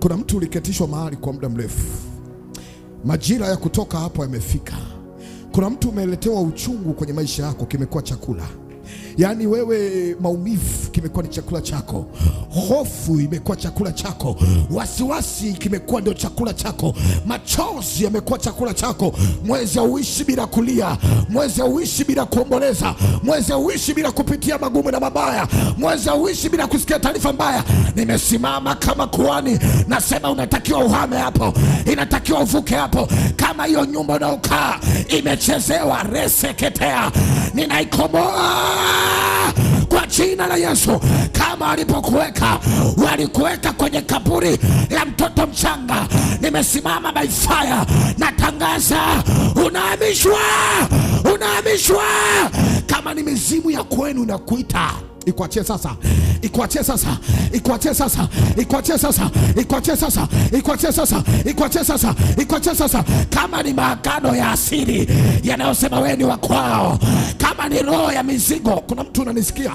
Kuna mtu uliketishwa mahali kwa muda mrefu, majira ya kutoka hapo yamefika. Kuna mtu umeletewa uchungu kwenye maisha yako, kimekuwa chakula. Yaani wewe, maumivu kimekuwa ni chakula chako, hofu imekuwa chakula chako, wasiwasi kimekuwa ndio chakula chako, machozi yamekuwa chakula chako. Mwezi hauishi bila kulia, mwezi hauishi bila kuomboleza, mwezi hauishi bila kupitia magumu na mabaya, mwezi hauishi bila kusikia taarifa mbaya. Nimesimama kama kuhani, nasema unatakiwa uhame hapo, inatakiwa uvuke hapo. Kama hiyo nyumba unaokaa imechezewa, reseketea, ninaikomoa kwa jina la Yesu. Kama alipokuweka, walikuweka kwenye kaburi la mtoto mchanga, nimesimama by fire, natangaza unahamishwa, unahamishwa. Kama ni mizimu ya kwenu inakuita, ikuachie sasa, ikuachie sasa, ikuachie sasa, ikuachie sasa, ikuachie sasa, ikuachie sasa, ikuachie sasa, ikuachie sasa. Kama ni maagano ya asili yanayosema wewe ni wa kwao, kama ni roho ya mizigo. Kuna mtu unanisikia,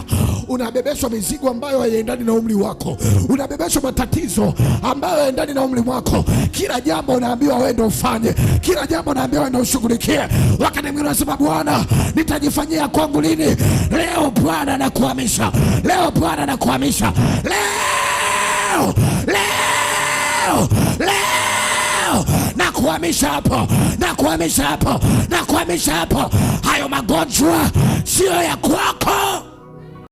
unabebeshwa mizigo ambayo haiendani na umri wako, unabebeshwa matatizo ambayo haiendani na umri wako. Kila jambo unaambiwa wewe ndio ufanye, kila jambo unaambiwa wewe ndio ushughulikie. Wakati mwingine unasema Bwana, nitajifanyia kwangu lini? Leo Bwana anakuhamisha, leo Bwana anakuhamisha, leo, leo, leo nakuhamisha hapo, nakuhamisha hapo, nakuhamisha hapo. Hayo magonjwa sio ya kwako.